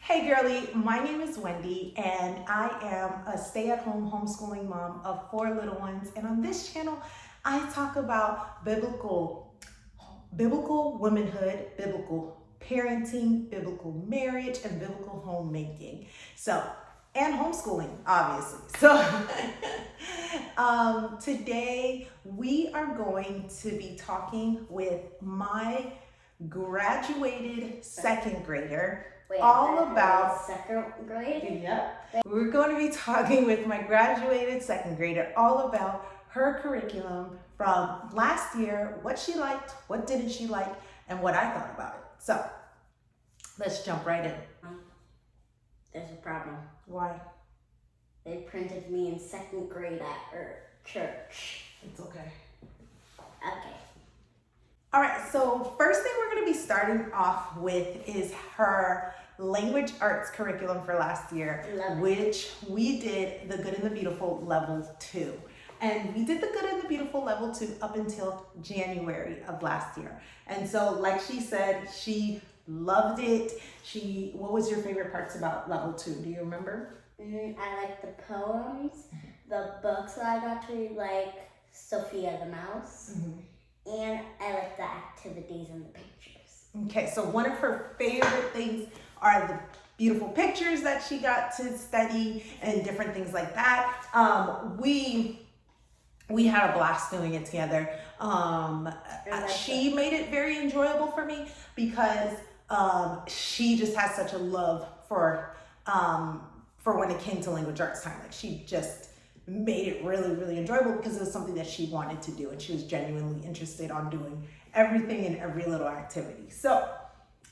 Hey girlie, my name is Wendy and I am a stay-at-home homeschooling mom of 4 little ones, and on this channel I talk about biblical womanhood, biblical parenting, biblical marriage, and biblical homemaking. And homeschooling, obviously. Today we are going to be talking with my graduated second grader. All about second grade? Yep. We're going to be talking with my graduated second grader all about her curriculum from last year, what she liked, what didn't she like, and what I thought about it. So let's jump right in. There's a problem. Why? They printed me in second grade at our church. It's okay. Okay. All right, so first thing we're going to be starting off with is her language arts curriculum for last year, which we did the Good and the Beautiful level 2. And we did the Good and the Beautiful level 2 up until January of last year. And so like she said, she loved it. What was your favorite parts about level 2? Do you remember? I like the poems, the books that I got to read, like Sophia the Mouse. And I like the activities and the pictures. Okay, so one of her favorite things are the beautiful pictures that she got to study and different things like that. We had a blast doing it together. She made it very enjoyable for me because she just has such a love for when it came to language arts time. Like she just made it really, really enjoyable because it was something that she wanted to do and she was genuinely interested on doing everything and every little activity. So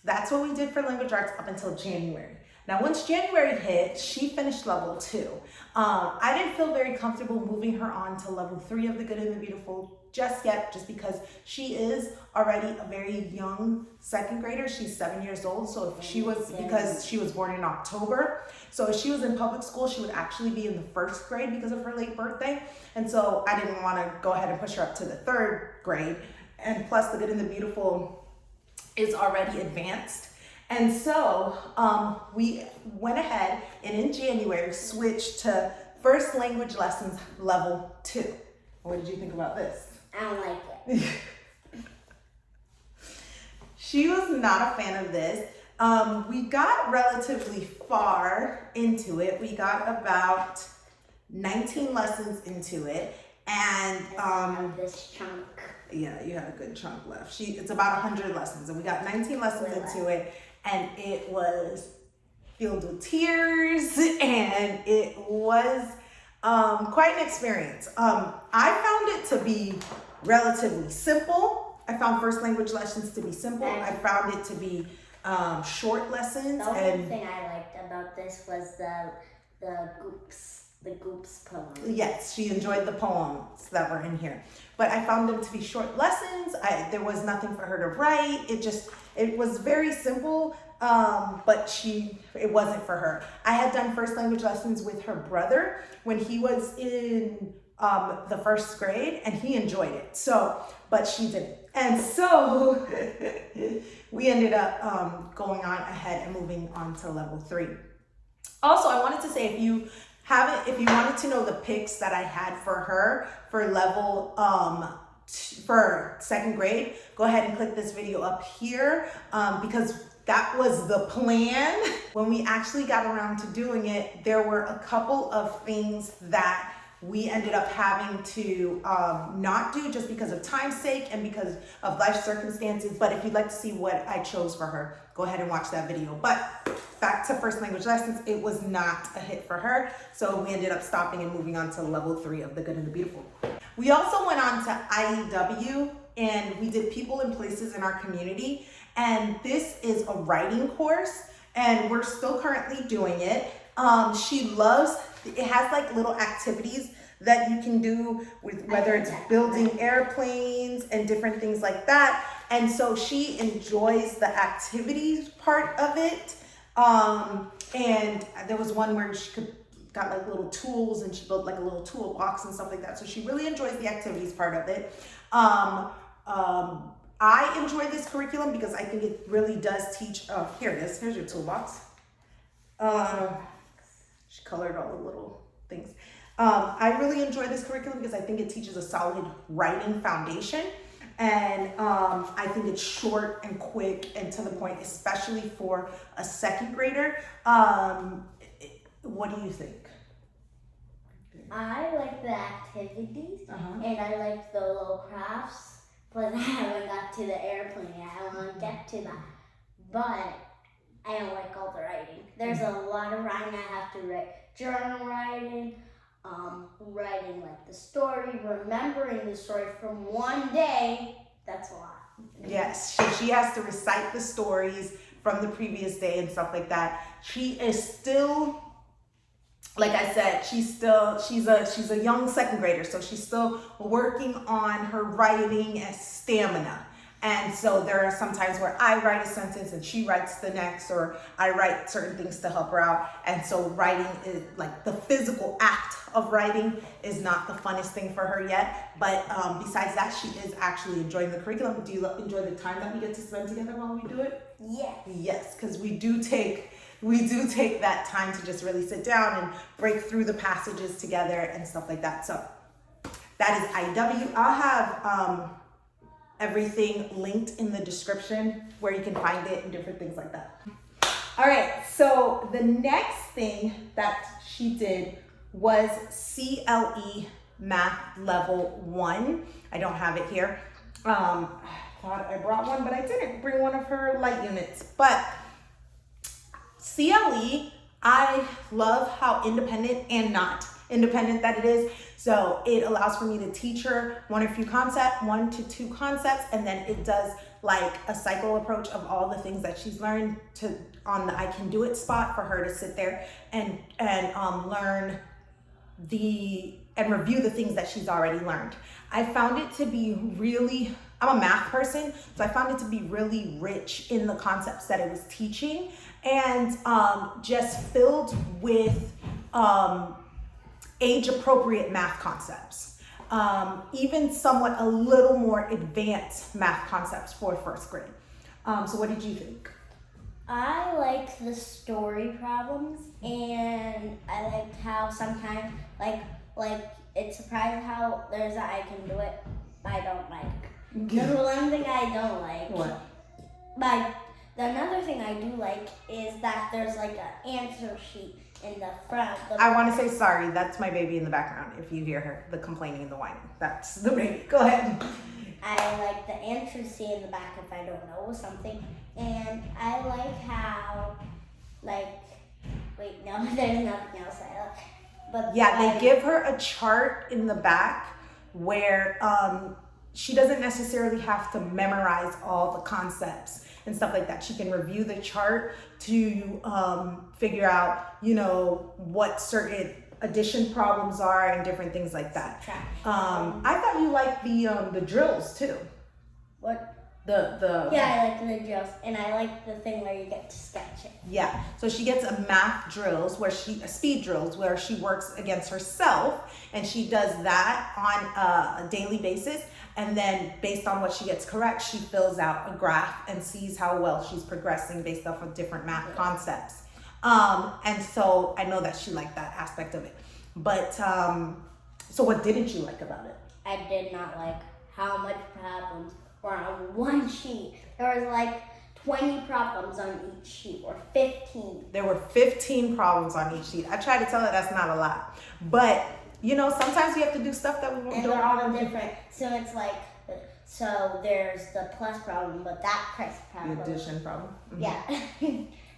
that's what we did for language arts up until January. Now, once January hit, she finished level 2. I didn't feel very comfortable moving her on to level 3 of the Good and the Beautiful just yet, just because she is already a very young second grader. She's 7 years old. So if she was, because she was born in October, so if she was in public school, she would actually be in the 1st grade because of her late birthday. And so I didn't want to go ahead and push her up to the 3rd grade. And plus the Good and the Beautiful is already advanced. And so we went ahead and in January switched to first language lessons level 2. What did you think about this? I don't like it. She was not a fan of this. We got relatively far into it. We got about 19 lessons into it. And I have this chunk. Yeah, you had a good chunk left. It's about 100 lessons, and we got 19 lessons into it, and it was filled with tears, and it was quite an experience. I found it to be relatively simple. I found first language lessons to be simple. I found it to be short lessons. The only thing I liked about this was the Goops poems. Yes, she enjoyed the poems that were in here. But I found them to be short lessons. There was nothing for her to write. It was very simple, but it wasn't for her. I had done first language lessons with her brother when he was in the 1st grade, and he enjoyed it. But she didn't. And so we ended up going on ahead and moving on to level 3. Also, I wanted to say, if you wanted to know the picks that I had for her for level for 2nd grade, go ahead and click this video up here because that was the plan. When we actually got around to doing it, there were a couple of things that we ended up having to not do just because of time's sake and because of life circumstances. But if you'd like to see what I chose for her, go ahead and watch that video. But back to first language lessons, it was not a hit for her. So we ended up stopping and moving on to level 3 of the Good and the Beautiful. We also went on to IEW, and we did people and places in our community. And this is a writing course, and we're still currently doing it. She loves, it has like little activities that you can do with, whether it's building airplanes and different things like that. And so she enjoys the activities part of it. And there was one where she got like little tools, and she built like a little toolbox and stuff like that. So she really enjoys the activities part of it. I enjoy this curriculum because I think it really does teach, here it is, here's your toolbox. She colored all the little things. I really enjoy this curriculum because I think it teaches a solid writing foundation. And I think it's short and quick and to the point, especially for a second grader. What do you think? I like the activities and I like the little crafts, but I haven't got to the airplane yet. I want to get to that. But I don't like all the writing. There's a lot of writing I have to write. Journal writing, writing like the story, remembering the story from one day. That's a lot. Yes, she has to recite the stories from the previous day and stuff like that. She is still, like I said, she's a young second grader, so she's still working on her writing and stamina. And so there are some times where I write a sentence and she writes the next, or I write certain things to help her out. And so writing is like the physical act of writing is not the funnest thing for her yet. But besides that, she is actually enjoying the curriculum. Do you enjoy the time that we get to spend together while we do it? Yes. Yes, because we do take that time to just really sit down and break through the passages together and stuff like that. So that is IEW. I'll have everything linked in the description where you can find it and different things like that. All right, so the next thing that she did was CLE Math Level 1. I don't have it here. I thought I brought one, but I didn't bring one of her light units. But CLE, I love how independent and not independent that it is. So it allows for me to teach her one to two concepts, and then it does like a cycle approach of all the things that she's learned on the I can do it spot for her to sit there and learn and review the things that she's already learned. I found it to be really, I'm a math person, so I found it to be really rich in the concepts that it was teaching, and just filled with age-appropriate math concepts, even somewhat a little more advanced math concepts for first grade. So what did you think? I liked the story problems, and I liked how sometimes, like it's surprising how there's I can do it. I don't like. The one thing I don't like. What? Another thing I do like is that there's like an answer sheet in the front. I want to say sorry. That's my baby in the background. If you hear her, the complaining and the whining, that's the baby. Go ahead. I like the answer sheet in the back if I don't know something, and I like how, there's nothing else I like. But yeah, they give her a chart in the back where she doesn't necessarily have to memorize all the concepts and stuff like that. She can review the chart to figure out, what certain addition problems are and different things like that. I thought you liked the drills too. What? Yeah, I like the drills, and I like the thing where you get to sketch it. Yeah, so she gets a math drills speed drills where she works against herself, and she does that on a daily basis. And then based on what she gets correct, she fills out a graph and sees how well she's progressing based off of different math concepts. And so I know that she liked that aspect of it. But so what didn't you like about it? I did not like how much problems were on one sheet. There was like 20 problems on each sheet, or 15. There were 15 problems on each sheet. I tried to tell her that's not a lot. But, sometimes we have to do stuff that we won't do. And they're all different. So it's like, so there's the plus problem, but that plus problem. The addition problem. Mm-hmm. Yeah.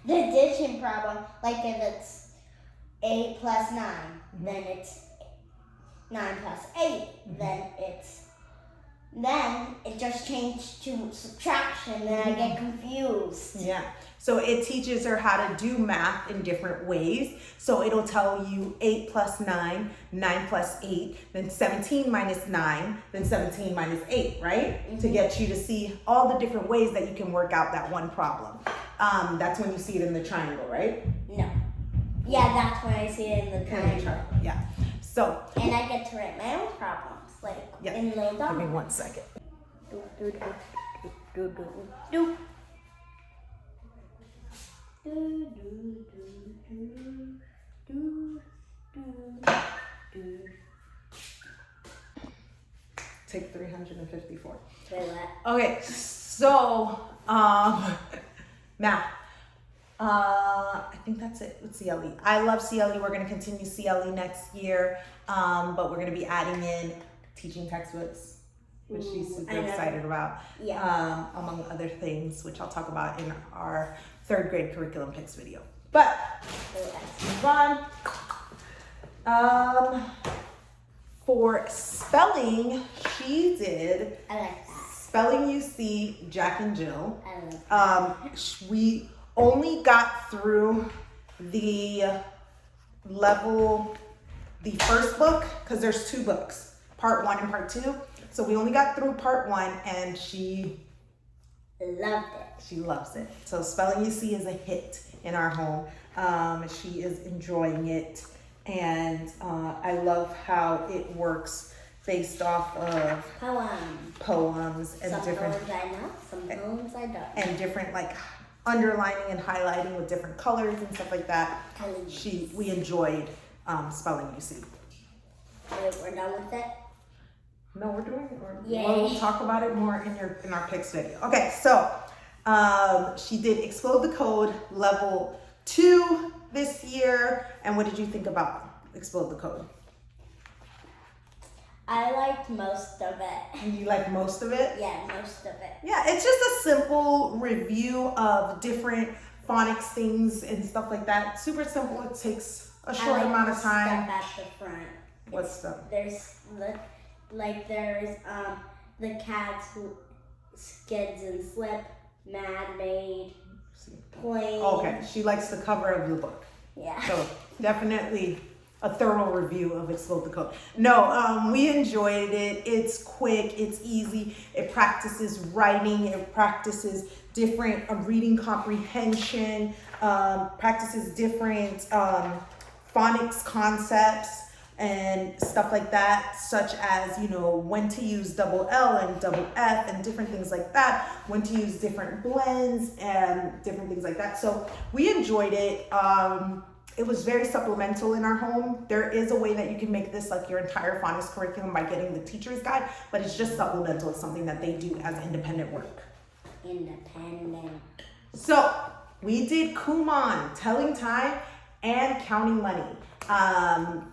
The addition problem, like if it's 8 plus 9, then it's 9 plus 8, then it just changed to subtraction, then I get confused. Yeah. So it teaches her how to do math in different ways. So it'll tell you 8 plus 9, 9 plus 8, then 17 minus 9, then 17 minus 8, right? Mm-hmm. To get you to see all the different ways that you can work out that one problem. That's when you see it in the triangle, right? No. Yeah, that's when I see it in the triangle. Yeah. So. And I get to write my own problems, in little dots. Give me 1 second. Do, do, do, do, do, do. Take 354. Wait, what? Okay, so math. I think that's it with CLE. I love CLE. We're going to continue CLE next year, but we're going to be adding in teaching textbooks, which she's super excited about, among other things, which I'll talk about in our 3rd grade curriculum picks video. But let's move on. For spelling, she did I like that. Spelling UC Jack and Jill. I like that. We only got through the first book, because there's 2 books, part 1 and part 2. So we only got through part 1, and she Loved it. She loves it. So Spelling UC is a hit in our home. She is enjoying it, and I love how it works based off of poems and some different poems I know, some poems I don't. and different like underlining and highlighting with different colors and stuff like that. We enjoyed Spelling UC. Wait, we're done with it? No, we're doing it. Yay. We'll talk about it more in our picks video. Okay, so she did Explode the Code level 2 this year. And what did you think about Explode the Code? I liked most of it. You like most of it? Yeah, most of it. Yeah, it's just a simple review of different phonics things and stuff like that. Super simple. It takes a short amount of time. Stuff at the front. What stuff? There's the cats who skids and slip, mad made, plain. Okay, she likes the cover of the book. Yeah. So definitely a thorough review of Explode the Code. No, we enjoyed it. It's quick, it's easy. It practices writing, it practices different reading comprehension, practices different phonics concepts and stuff like that, such as, when to use double L and double F and different things like that, when to use different blends and different things like that. So we enjoyed it. It was very supplemental in our home. There is a way that you can make this like your entire phonics curriculum by getting the teacher's guide, but it's just supplemental. It's something that they do as independent work. Independent. So we did Kumon, telling time and counting money. And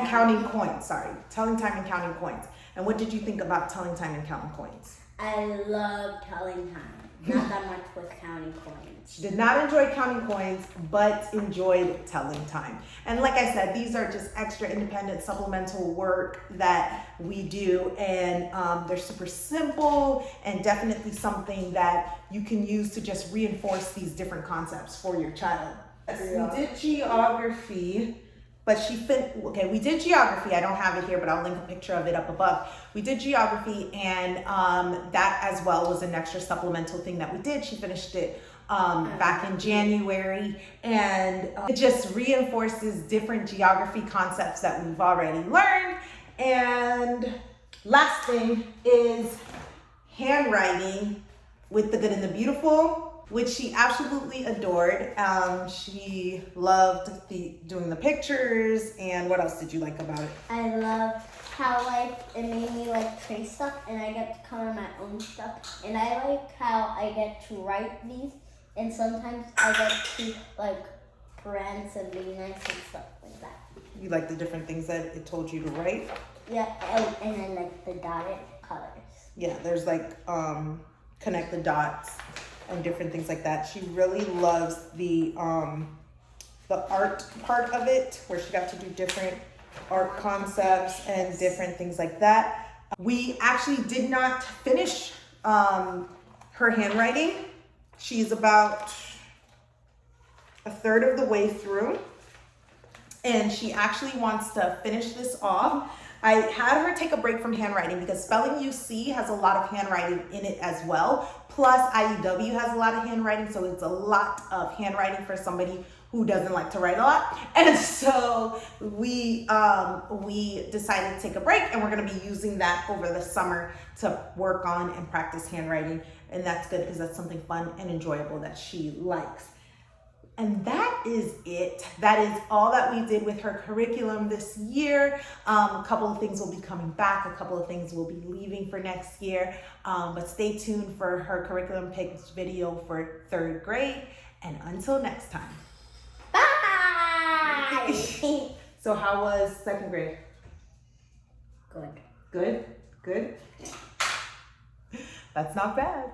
counting coins, telling time and counting coins. And what did you think about telling time and counting coins? I love telling time. Not that much with counting coins. She did not enjoy counting coins, but enjoyed telling time. And like I said, these are just extra independent supplemental work that we do, and they're super simple and definitely something that you can use to just reinforce these different concepts for your child. We did geography, but we did geography. I don't have it here, but I'll link a picture of it up above. We did geography, and that as well was an extra supplemental thing that we did. She finished it back in January, and it just reinforces different geography concepts that we've already learned. And last thing is handwriting with the good and the beautiful, which she absolutely adored. She loved doing the pictures. And what else did you like about it? I loved how it made me trace stuff, and I get to color my own stuff. And I like how I get to write these, and sometimes I get to prance and be nice and stuff like that. You like the different things that it told you to write? Yeah, and I like the dotted colors. Yeah, there's connect the dots and different things like that. She really loves the art part of it, where she got to do different art concepts and different things like that. We actually did not finish her handwriting. She's about a third of the way through, and she actually wants to finish this off. I had her take a break from handwriting because Spelling UC has a lot of handwriting in it as well. Plus IEW has a lot of handwriting, so it's a lot of handwriting for somebody who doesn't like to write a lot. And so we decided to take a break, and we're gonna be using that over the summer to work on and practice handwriting. And that's good because that's something fun and enjoyable that she likes. And that is it. That is all that we did with her curriculum this year. A couple of things will be coming back. A couple of things will be leaving for next year. But stay tuned for her curriculum picks video for 3rd grade. And until next time. Bye! So how was 2nd grade? Good. Good? Good? That's not bad.